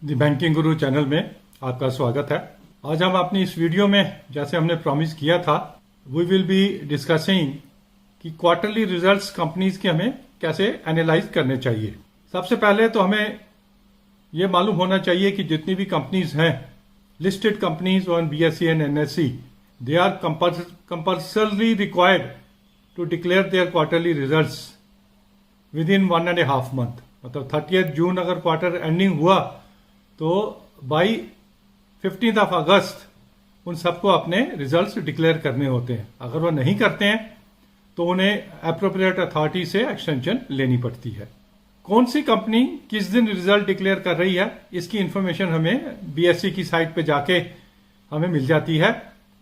The banking Guru channel में आपका स्वागत है। आज हम अपनी इस वीडियो में, जैसे हमने प्रॉमिस किया था, वी विल बी डिस्कसिंग कि क्वार्टरली रिजल्ट्स कंपनीज के हमें कैसे एनालाइज करने चाहिए। सबसे पहले तो हमें ये मालूम होना चाहिए कि जितनी भी कंपनीज हैं, listed companies on BSE and NSE, they are compulsorily required to declare their quarterly results within 1.5 month। मतलब 30 जून अगर क्वार्टर एंडिंग हुआ तो बाई 15 अगस्त उन सबको अपने रिजल्ट्स डिक्लेयर करने होते हैं। अगर वो नहीं करते हैं तो उन्हें एप्रोप्रिएट अथॉरिटी से एक्सटेंशन लेनी पड़ती है। कौन सी कंपनी किस दिन रिजल्ट डिक्लेयर कर रही है, इसकी इंफॉर्मेशन हमें BSE की साइट पे जाके हमें मिल जाती है।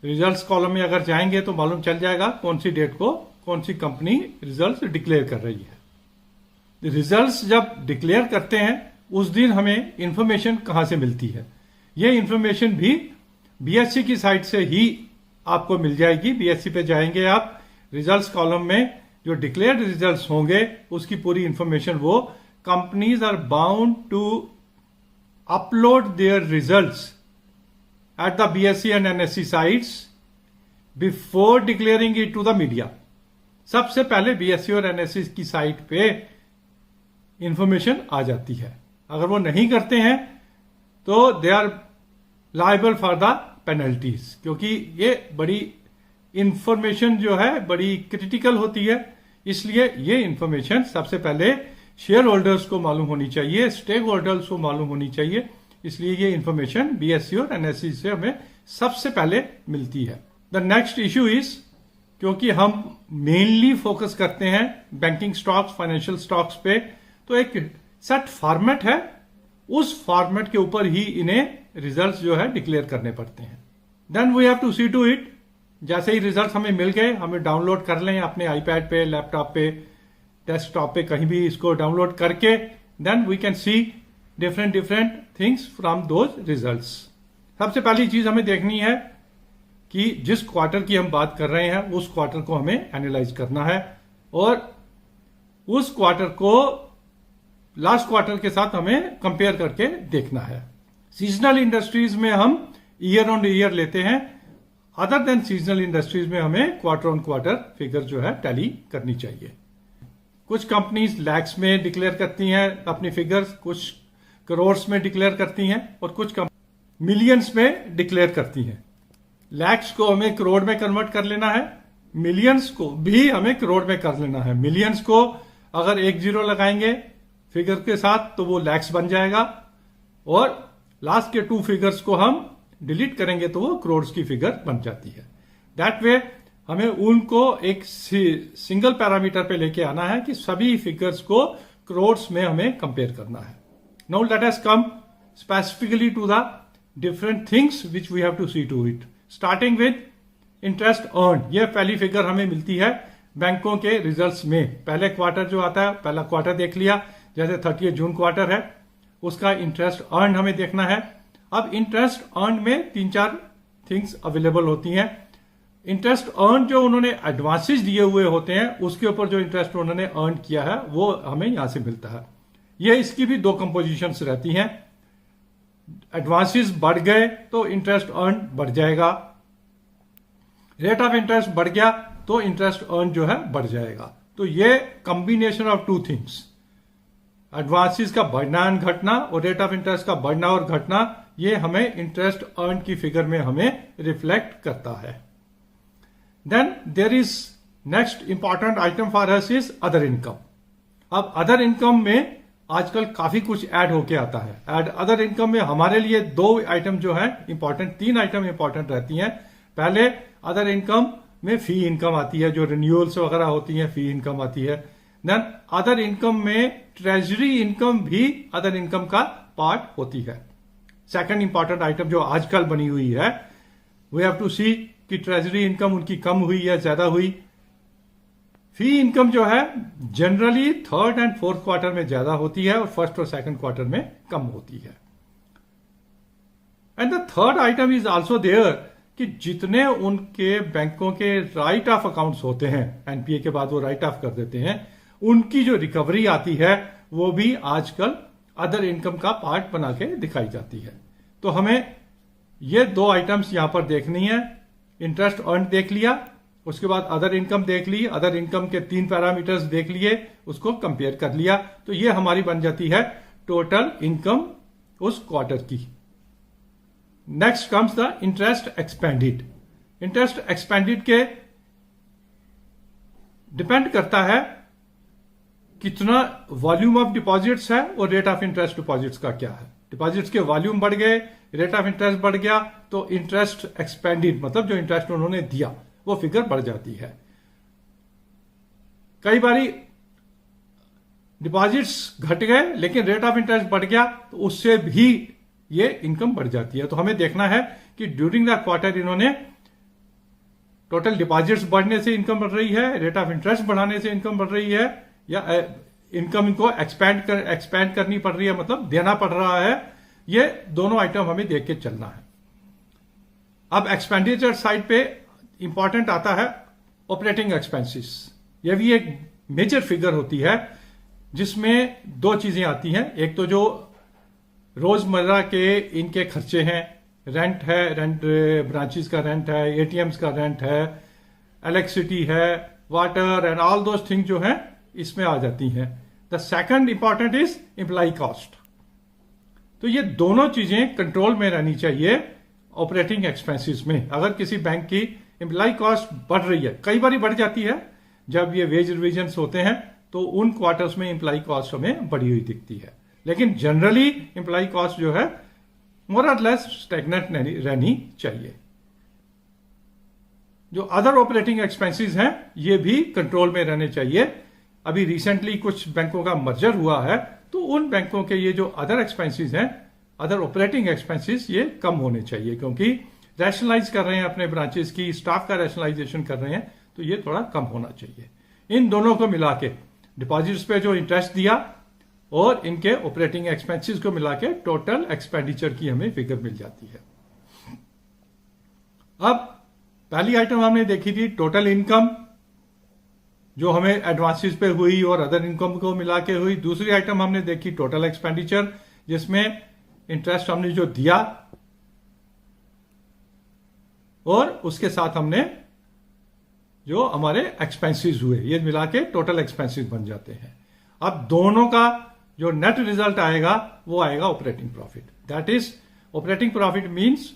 रिजल्ट्स कॉलम में अगर जाएंगे तो मालूम चल जाएगा कौन सी डेट को कौन सी कंपनी रिजल्ट्स डिक्लेयर कर रही है। रिजल्ट्स जब डिक्लेयर करते हैं उस दिन हमें इंफॉर्मेशन कहां से मिलती है, यह इंफॉर्मेशन भी BSE की साइट से ही आपको मिल जाएगी। BSE पे जाएंगे आप, रिजल्ट्स कॉलम में जो डिक्लेयर्ड रिजल्ट्स होंगे उसकी पूरी इंफॉर्मेशन वो companies are bound to upload their results at the BSE and NSE sites before declaring it to the media. सबसे पहले BSE और NSE की साइट पे इंफॉर्मेशन आ जाती है। अगर वो नहीं करते हैं तो they are liable for the penalties, क्योंकि ये बड़ी इंफॉर्मेशन जो है बड़ी क्रिटिकल होती है। इसलिए ये इंफॉर्मेशन सबसे पहले शेयर होल्डर्स को मालूम होनी चाहिए, स्टेक होल्डर्स को मालूम होनी चाहिए। इसलिए ये इंफॉर्मेशन BSE और NSE से हमें सबसे पहले मिलती है। द नेक्स्ट इश्यू इज, क्योंकि हम मेनली फोकस करते हैं बैंकिंग स्टॉक्स, फाइनेंशियल स्टॉक्स पे, तो एक सेट फॉर्मेट है, उस फॉर्मेट के ऊपर ही इन्हें रिजल्ट्स जो है डिक्लेयर करने पड़ते हैं। Then we have to see to it, जैसे ही रिजल्ट्स हमें मिल गए हमें डाउनलोड कर लें अपने आईपैड पे, लैपटॉप पे, डेस्कटॉप पे, कहीं भी इसको डाउनलोड करके then we can see different things from those results. सबसे पहली चीज हमें देखनी है कि जिस क्वार्टर की हम बात कर रहे हैं उस क्वार्टर को हमें एनालाइज करना है और उस क्वार्टर को लास्ट क्वार्टर के साथ हमें कंपेयर करके देखना है। सीजनल इंडस्ट्रीज में हम ईयर ऑन ईयर लेते हैं, अदर देन सीजनल इंडस्ट्रीज में हमें क्वार्टर ऑन क्वार्टर फिगर जो है टैली करनी चाहिए। कुछ कंपनीज लैक्स में डिक्लेयर करती हैं अपनी फिगर्स, कुछ करोड़्स में डिक्लेयर करती हैं और कुछ मिलियंस में डिक्लेयर करती हैं। लैक्स को हमें करोड़ में कन्वर्ट कर लेना है, मिलियंस को भी हमें करोड़ में कर लेना है। मिलियंस को अगर 1 जीरो लगाएंगे फिगर के साथ तो वो लैक्स बन जाएगा और लास्ट के 2 फिगर्स को हम डिलीट करेंगे तो वो करोड़ की फिगर बन जाती है। दैट वे हमें उनको एक सिंगल पैरामीटर पे लेके आना है कि सभी फिगर्स को करोड़ में हमें कंपेयर करना है। Now let us come specifically to the different things which we have to see to it, starting with interest earn. ये पहली फिगर हमें मिलती है बैंकों के रिजल्ट्स में। पहले क्वार्टर जो आता है, पहला क्वार्टर देख लिया, जैसे 30 जून क्वार्टर है, उसका इंटरेस्ट अर्न हमें देखना है। अब इंटरेस्ट अर्न में 3-4 थिंग्स अवेलेबल होती हैं। इंटरेस्ट अर्न जो उन्होंने एडवांसेस दिए हुए होते हैं उसके ऊपर जो इंटरेस्ट उन्होंने अर्न किया है वो हमें यहां से मिलता है। ये इसकी भी 2 कंपोजिशंस रहती हैं। एडवांसेस बढ़ गए तो इंटरेस्ट अर्न बढ़ जाएगा, रेट ऑफ इंटरेस्ट बढ़ गया तो इंटरेस्ट अर्न जो है बढ़ जाएगा। तो ये कॉम्बिनेशन ऑफ 2 थिंग्स, एडवांसेस का बढ़ना एंड घटना और रेट ऑफ इंटरेस्ट का बढ़ना और घटना, ये हमें इंटरेस्ट अर्न की फिगर में हमें रिफ्लेक्ट करता है। Then there is next important item for us is other income. अब अदर इनकम में आजकल काफी कुछ ऐड होके आता है। अदर इनकम में हमारे लिए 2 आइटम जो है इंपॉर्टेंट, 3 आइटम इंपॉर्टेंट रहती हैं। पहले अदर इनकम में फी इनकम आती है, जो रिन्यूअल्स वगैरह होती है, फी इनकम आती है। देन अदर इनकम में ट्रेजरी इनकम भी अदर इनकम का पार्ट होती है। सेकंड इंपॉर्टेंट आइटम जो आजकल बनी हुई है, वी हैव टू सी कि ट्रेजरी इनकम उनकी कम हुई या ज्यादा हुई। फी इनकम जो है generally 3rd and 4th quarter में ज्यादा होती है और 1st और 2nd क्वार्टर में कम होती है। And the third item is also there कि जितने उनके बैंकों के राइट ऑफ अकाउंट्स होते हैं, एनपीए के बाद वो राइट ऑफ कर देते हैं, उनकी जो रिकवरी आती है वो भी आजकल अदर इनकम का पार्ट बना के दिखाई जाती है। तो हमें ये दो आइटम्स यहां पर देखनी है। इंटरेस्ट अर्न देख लिया, उसके बाद अदर इनकम देख ली, अदर इनकम के 3 पैरामीटर्स देख लिए, उसको कंपेयर कर लिया, तो ये हमारी बन जाती है टोटल इनकम उस क्वार्टर की। Next comes the interest expanded. Interest expanded के डिपेंड करता है कितना वॉल्यूम ऑफ डिपॉजिट्स है और रेट ऑफ इंटरेस्ट डिपॉजिट्स का क्या है। डिपॉजिट्स के वॉल्यूम बढ़ गए, रेट ऑफ इंटरेस्ट बढ़ गया, तो इंटरेस्ट एक्सपेंडेड मतलब जो इंटरेस्ट उन्होंने दिया वो फिगर बढ़ जाती है। कई बारी डिपॉजिट्स घट गए लेकिन रेट ऑफ इंटरेस्ट बढ़ गया, तो उससे भी ये इनकम बढ़ जाती है। तो हमें देखना है कि ड्यूरिंग द क्वार्टर इन्होंने टोटल डिपॉजिट्स बढ़ने से इनकम बढ़ रही है, रेट ऑफ इंटरेस्ट बढ़ाने से इनकम बढ़ रही है, या इनकम इनको एक्सपैंड करनी पड़ रही है, मतलब देना पड़ रहा है। ये दोनों आइटम हमें देख के चलना है। अब एक्सपेंडिचर साइड पे इंपॉर्टेंट आता है ऑपरेटिंग एक्सपेंसेस। यह भी एक मेजर फिगर होती है जिसमें दो चीजें आती हैं। एक तो जो रोजमर्रा के इनके खर्चे हैं, रेंट है, रेंट ब्रांचेस का रेंट है, एटीएम्स का रेंट है, इलेक्ट्रिसिटी है, water and all those thing जो है इसमें आ जाती हैं। The second important is employ cost. तो ये दोनों चीजें कंट्रोल में रहनी चाहिए ऑपरेटिंग एक्सपेंसेस में। अगर किसी बैंक की एम्प्लॉय कॉस्ट बढ़ रही है, कई बार बढ़ जाती है जब ये वेज रिविजन होते हैं, तो उन क्वार्टर्स में एम्प्लॉय कॉस्ट हमें बढ़ी हुई दिखती है। लेकिन जनरली एम्प्लॉय कॉस्ट जो है मोर और लेस स्टेगनेंट रहनी चाहिए। जो अदर ऑपरेटिंग एक्सपेंसेस हैं ये भी कंट्रोल में रहने चाहिए। अभी रिसेंटली कुछ बैंकों का मर्जर हुआ है, तो उन बैंकों के ये जो अदर एक्सपेंसेस हैं, अदर ऑपरेटिंग एक्सपेंसेस, ये कम होने चाहिए, क्योंकि रैशनलाइज कर रहे हैं अपने ब्रांचेस की, स्टाफ का रैशनलाइजेशन कर रहे हैं, तो ये थोड़ा कम होना चाहिए। इन दोनों को मिला के डिपॉजिट्स पे जो इंटरेस्ट दिया और इनके ऑपरेटिंग एक्सपेंसेस को मिला के टोटल एक्सपेंडिचर की हमें फिगर मिल जाती है। अब पहली आइटम हमने देखी थी टोटल इनकम, जो हमें एडवांसेस पे हुई और अदर इनकम को मिला के हुई। दूसरी आइटम हमने देखी टोटल एक्सपेंडिचर, जिसमें इंटरेस्ट हमने जो दिया और उसके साथ हमने जो हमारे एक्सपेंसेस हुए, ये मिला के टोटल एक्सपेंसेस बन जाते हैं। अब दोनों का जो नेट रिजल्ट आएगा वो आएगा operating profit. That is operating profit means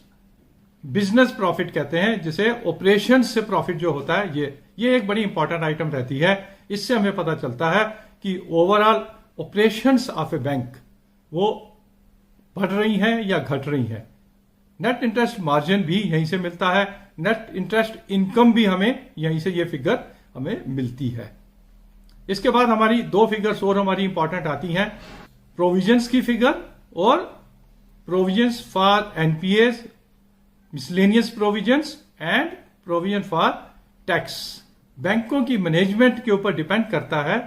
business profit कहते हैं, जिसे ऑपरेशन से प्रॉफिट जो होता है, ये एक बड़ी इंपॉर्टेंट आइटम रहती है। इससे हमें पता चलता है कि overall operations of A bank वो बढ़ रही हैं या घट रही हैं। नेट इंटरेस्ट मार्जिन भी यहीं से मिलता है, नेट इंटरेस्ट इनकम भी हमें यहीं से ये फिगर हमें मिलती है। इसके बाद हमारी दो फिगर्स और हमारी इंपॉर्टेंट आती हैं, प्रोविजंस की फिगर और provisions for NPS, miscellaneous provisions and provision for tax. बैंकों की मैनेजमेंट के ऊपर डिपेंड करता है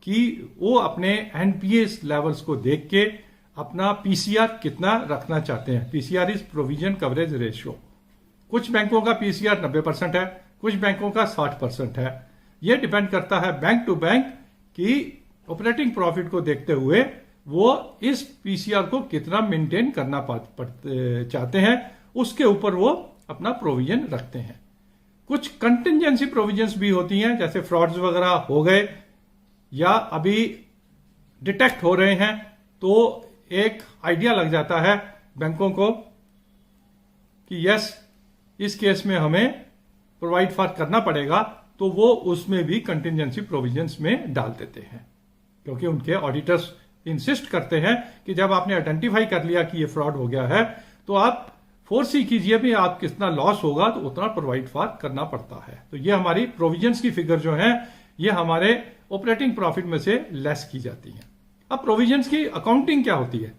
कि वो अपने एनपीएस लेवल्स को देख के अपना पीसीआर कितना रखना चाहते हैं। PCR is provision coverage ratio. कुछ बैंकों का पीसीआर 90% है, कुछ बैंकों का 60% है। यह डिपेंड करता है बैंक टू बैंक कि ऑपरेटिंग प्रॉफिट को देखते हुए वो इस पीसीआर को कितना मेंटेन करना चाहते हैं, उसके ऊपर वो अपना प्रोविजन रखते हैं। कुछ कंटिजेंसी प्रोविजंस भी होती हैं, जैसे फ्रॉड्स वगैरह हो गए या अभी डिटेक्ट हो रहे हैं, तो एक आइडिया लग जाता है बैंकों को कि यस इस केस में हमें प्रोवाइड फॉर करना पड़ेगा, तो वो उसमें भी कंटिजेंसी प्रोविजंस में डाल देते हैं, क्योंकि उनके ऑडिटर्स इंसिस्ट करते हैं कि जब आपने आइडेंटिफाई कर लिया कि ये फ्रॉड हो गया है, तो आप फोर्सी कीजिए भी आप कितना लॉस होगा तो उतना प्रोवाइड फॉर करना पड़ता है। तो ये हमारी प्रोविजंस की फिगर जो है ये हमारे ऑपरेटिंग प्रॉफिट में से लेस की जाती है। अब प्रोविजंस की अकाउंटिंग क्या होती है?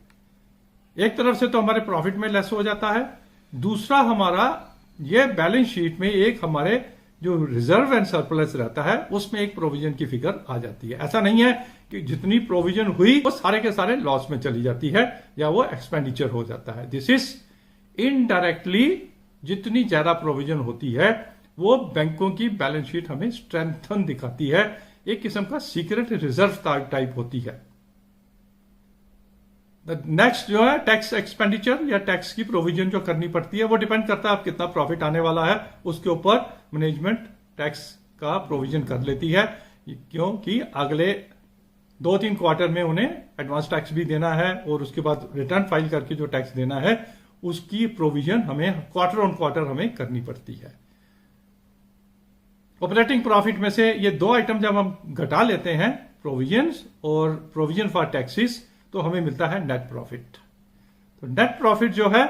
एक तरफ से तो हमारे प्रॉफिट में लेस हो जाता है, दूसरा हमारा ये बैलेंस शीट में एक हमारे जो रिजर्व एंड सरप्लस रहता है उसमें एक प्रोविजन की फिगर आ जाती है। ऐसा नहीं है कि जितनी प्रोविजन हुई वो सारे के सारे लॉस में चली जाती है या वो एक्सपेंडिचर हो जाता है। दिस इज इनडायरेक्टली जितनी ज्यादा प्रोविजन होती है वो बैंकों की बैलेंस शीट हमें स्ट्रेंथन दिखाती है, एक किस्म का सीक्रेट रिजर्व टाइप होती है। नेक्स्ट जो है टैक्स एक्सपेंडिचर या टैक्स की प्रोविजन जो करनी पड़ती है, वो डिपेंड करता है आप कितना प्रॉफिट आने वाला है, उसके ऊपर मैनेजमेंट टैक्स का प्रोविजन कर लेती है, क्योंकि अगले 2-3 क्वार्टर में उन्हें एडवांस टैक्स भी देना है और उसके बाद रिटर्न फाइल करके जो टैक्स देना है उसकी प्रोविजन हमें क्वार्टर ऑन क्वार्टर हमें करनी पड़ती है। ऑपरेटिंग प्रॉफिट में से ये 2 आइटम जब हम घटा लेते हैं, प्रोविजंस और प्रोविजन फॉर टैक्सेस, तो हमें मिलता है नेट प्रॉफिट। तो नेट प्रॉफिट जो है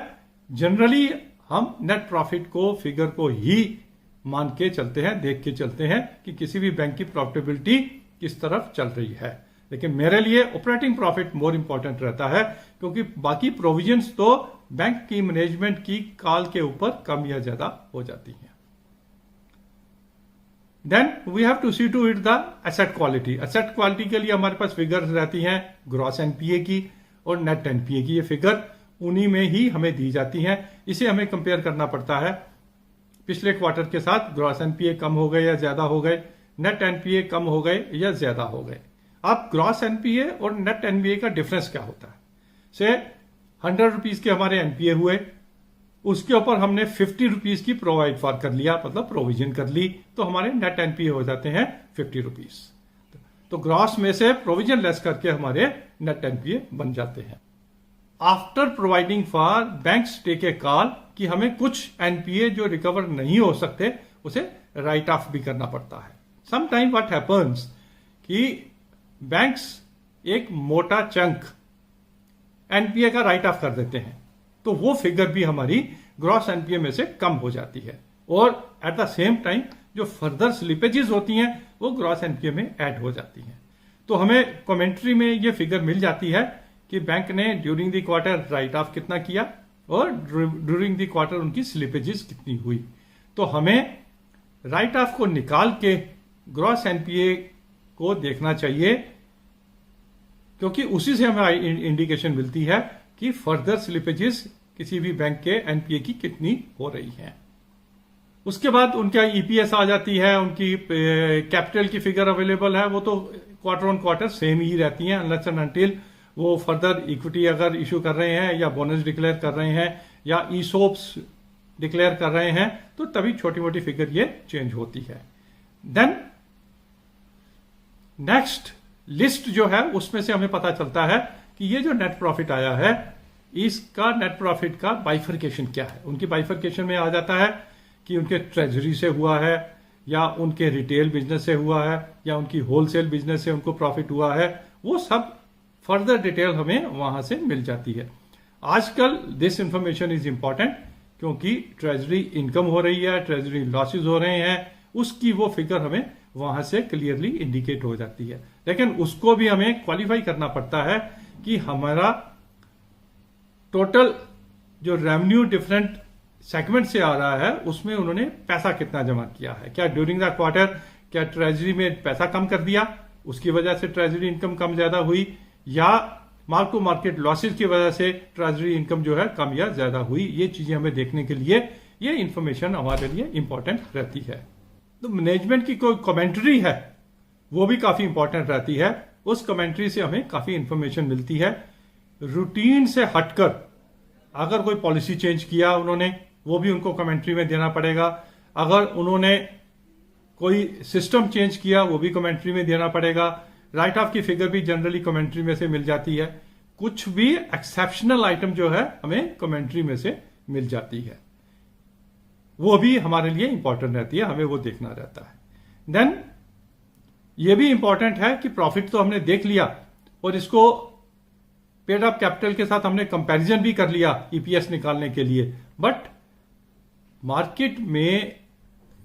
जनरली हम नेट प्रॉफिट को फिगर को ही मान के चलते हैं, देख के चलते हैं कि किसी भी बैंक की प्रॉफिटेबिलिटी किस तरफ चल रही है। लेकिन मेरे लिए ऑपरेटिंग प्रॉफिट मोर इंपॉर्टेंट रहता है, क्योंकि बाकी प्रोविजंस तो बैंक की मैनेजमेंट की कॉल के ऊपर कम या ज्यादा हो जाती हैं। Then we have to see to it the asset quality. Asset quality के लिए हमारे पास फिगर्स रहती हैं ग्रॉस एनपीए की और नेट एनपीए की। ये फिगर उन्हीं में ही हमें दी जाती हैं। इसे हमें कंपेयर करना पड़ता है पिछले क्वार्टर के साथ। ग्रॉस एनपीए कम हो गए या ज्यादा हो गए, नेट एनपीए कम हो गए या ज्यादा हो गए। अब ग्रॉस एनपीए और नेट एनपीए का डिफरेंस क्या होता है? से 100 रुपीज के हमारे एनपीए हुए, उसके ऊपर हमने 50 रुपीज की प्रोवाइड फॉर कर लिया, मतलब प्रोविजन कर ली, तो हमारे नेट एनपीए हो जाते हैं 50 रुपीज। तो ग्रॉस में से प्रोविजन लेस करके हमारे नेट एनपीए बन जाते हैं। After providing for banks take a call कि हमें कुछ एनपीए जो रिकवर नहीं हो सकते उसे राइट ऑफ भी करना पड़ता है। समटाइम व्हाट हैपेंस कि बैंक्स एक मोटा चंक एनपीए का राइट ऑफ कर देते हैं, तो वो फिगर भी हमारी ग्रॉस एनपीए में से कम हो जाती है, और एट द सेम टाइम जो फर्दर स्लिपेजेस होती हैं वो ग्रॉस एनपीए में ऐड हो जाती हैं। तो हमें कमेंट्री में ये फिगर मिल जाती है कि बैंक ने during the quarter right of कितना किया और ड्यूरिंग द क्वार्टर उनकी स्लिपेजेस कितनी हुई। तो हमें राइट ऑफ को निकाल के ग्रॉस एनपीए को देखना चाहिए, क्योंकि उसी से हमें इंडिकेशन मिलती है कि फर्दर स्लिपेजेस किसी भी बैंक के एनपीए की कितनी हो रही हैं। उसके बाद उनका ईपीएस आ जाती है, उनकी कैपिटल की फिगर अवेलेबल है, वो तो क्वार्टर ऑन क्वार्टर सेम ही रहती हैं अनलेस एंड अनटिल वो फर्दर इक्विटी अगर इशू कर रहे हैं या बोनस डिक्लेयर कर रहे हैं या ईसोप्स डिक्लेयर कर रहे हैं, तो तभी छोटी मोटी फिगर ये चेंज होती है। देन नेक्स्ट लिस्ट जो है उसमें से हमें पता चलता है कि ये जो नेट प्रॉफिट आया है इसका नेट प्रॉफिट का बाइफर्केशन क्या है। उनकी बाइफर्केशन में आ जाता है कि उनके ट्रेजरी से हुआ है या उनके रिटेल बिजनेस से हुआ है या उनकी होलसेल बिजनेस से उनको प्रॉफिट हुआ है, वो सब फर्दर डिटेल हमें वहां से मिल जाती है। आजकल दिस इंफॉर्मेशन इज इंपॉर्टेंट, क्योंकि ट्रेजरी इनकम हो रही है, ट्रेजरी लॉसेज हो रहे हैं, उसकी वो फिगर हमें वहां से क्लियरली इंडिकेट हो जाती है। लेकिन उसको भी हमें क्वालिफाई करना पड़ता है कि हमारा टोटल जो रेवेन्यू डिफरेंट सेगमेंट से आ रहा है उसमें उन्होंने पैसा कितना जमा किया है। क्या ड्यूरिंग द क्वार्टर क्या ट्रेजरी में पैसा कम कर दिया, उसकी वजह से ट्रेजरी इनकम कम ज्यादा हुई, या मार्क टू मार्केट लॉसेज की वजह से ट्रेजरी इनकम जो है कम या ज्यादा हुई। ये चीजें हमें देखने के लिए ये इंफॉर्मेशन हमारे लिए इंपॉर्टेंट रहती है। तो मैनेजमेंट की कोई कमेंट्री है वो भी काफी इंपॉर्टेंट रहती है। उस कमेंट्री से हमें काफी इंफॉर्मेशन मिलती है। रूटीन से हटकर अगर कोई पॉलिसी चेंज किया उन्होंने, वो भी उनको कमेंट्री में देना पड़ेगा। अगर उन्होंने कोई सिस्टम चेंज किया वो भी कमेंट्री में देना पड़ेगा। राइट ऑफ की फिगर भी जनरली कमेंट्री में से मिल जाती है। कुछ भी एक्सेप्शनल आइटम जो है हमें कमेंट्री में से मिल जाती है, वो भी हमारे लिए इंपॉर्टेंट रहती है, हमें वो देखना रहता है। देन ये भी इंपॉर्टेंट है कि प्रॉफिट तो हमने देख लिया और इसको पेड अप कैपिटल के साथ हमने कंपैरिजन भी कर लिया ईपीएस निकालने के लिए, बट मार्केट में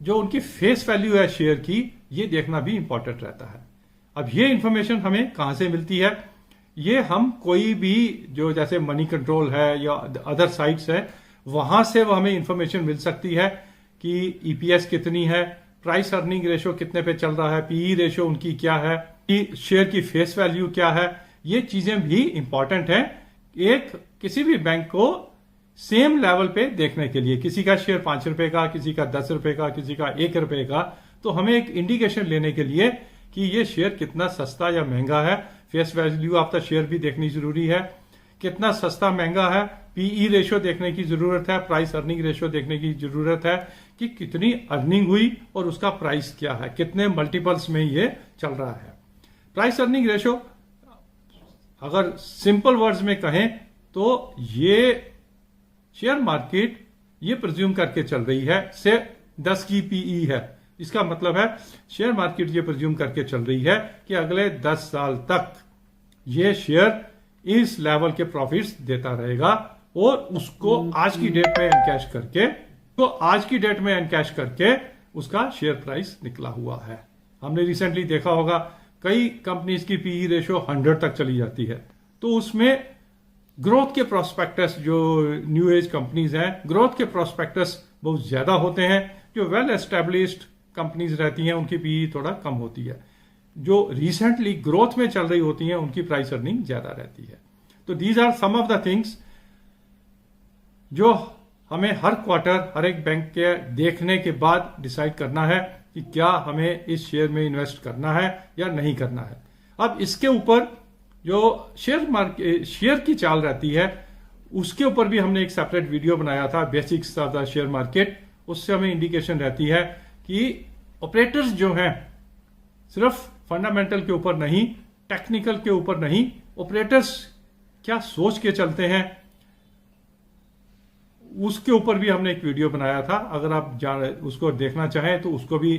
जो उनकी फेस वैल्यू है शेयर की, ये देखना भी इंपॉर्टेंट रहता है। अब ये इंफॉर्मेशन हमें कहां से मिलती है? ये हम कोई भी जो जैसे मनी कंट्रोल है या अदर साइट्स है वहां से वो हमें इंफॉर्मेशन मिल सकती है कि ईपीएस कितनी है, प्राइस अर्निंग रेशियो कितने पे चल रहा है, पीई रेशियो उनकी क्या है, शेयर की फेस वैल्यू क्या है। ये चीजें भी इंपॉर्टेंट है एक किसी भी बैंक को सेम लेवल पे देखने के लिए। किसी का शेयर 5 रुपए का, किसी का 10 रुपए का, किसी का 1 रुपए का, तो हमें एक इंडिकेशन लेने के लिए कि ये शेयर कितना सस्ता या महंगा है। Face value of the share भी देखनी जरूरी है कितना सस्ता महंगा है, पीई रेशियो देखने की जरूरत है, प्राइस अर्निंग रेशियो देखने की जरूरत है कि कितनी अर्निंग हुई और उसका प्राइस क्या है, कितने मल्टीपल्स में ये चल रहा है। प्राइस अर्निंग रेशियो अगर सिंपल वर्ड्स में कहें तो ये शेयर मार्केट ये प्रिज्यूम करके चल रही है से 10 की पीई है। इसका मतलब है शेयर मार्केट ये प्रिज्यूम करके चल रही है कि अगले 10 साल तक ये शेयर इस लेवल के प्रॉफिट्स देता रहेगा और उसको आज की डेट में एनकैश करके उसका शेयर प्राइस निकला हुआ है। हमने रिसेंटली देखा होगा कई कंपनीज की पीई रेशियो 100 तक चली जाती है। तो उसमें ग्रोथ के प्रोस्पेक्टस, जो न्यू एज कंपनीज हैं, ग्रोथ के प्रोस्पेक्टस बहुत ज्यादा होते हैं। जो वेल एस्टेब्लिश्ड कंपनीज रहती हैं उनकी पीई थोड़ा कम होती है। जो रिसेंटली ग्रोथ में चल रही होती हैं उनकी प्राइस अर्निंग ज्यादा रहती है। तो these are some of the things जो हमें हर क्वार्टर हर एक बैंक के देखने के बाद डिसाइड करना है कि क्या हमें इस शेयर में इन्वेस्ट करना है या नहीं करना है। अब इसके ऊपर जो शेयर की चाल रहती है उसके ऊपर भी हमने एक सेपरेट वीडियो बनाया था, basics of the share market. उससे हमें इंडिकेशन रहती है कि ऑपरेटर्स जो हैं सिर्फ फंडामेंटल के ऊपर नहीं, टेक्निकल के ऊपर नहीं, ऑपरेटर्स क्या सोच के चलते हैं उसके ऊपर भी हमने एक वीडियो बनाया था। अगर आप उसको देखना चाहें तो उसको भी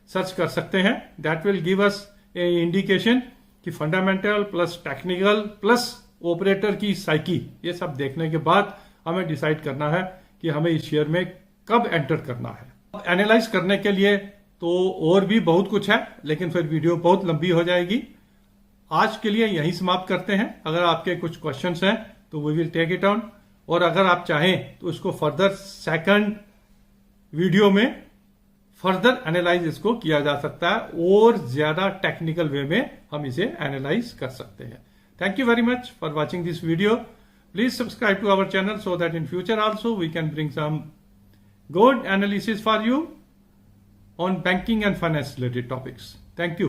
सर्च कर सकते हैं। That will give us a indication कि fundamental plus technical plus operator की साइकी, ये सब देखने के बाद हमें डिसाइड करना है कि हमें इस शेयर में कब एंटर करना है। एनालाइज करने के लिए तो और भी बहुत कुछ है, लेकिन फिर वीडियो बहुत लंबी हो जाएगी। आज के लिए यहीं समाप्त करते हैं। अगर आपके कुछ क्वेश्चंस हैं तो we will take it on, और अगर आप चाहें तो इसको फर्दर सेकंड वीडियो में फर्दर एनालाइज इसको किया जा सकता है और ज्यादा टेक्निकल वे में हम इसे एनालाइज कर सकते हैं। Thank you very much for watching this video. Please subscribe to our channel so that in future also we can bring some good analysis for you on banking and finance related topics. Thank you.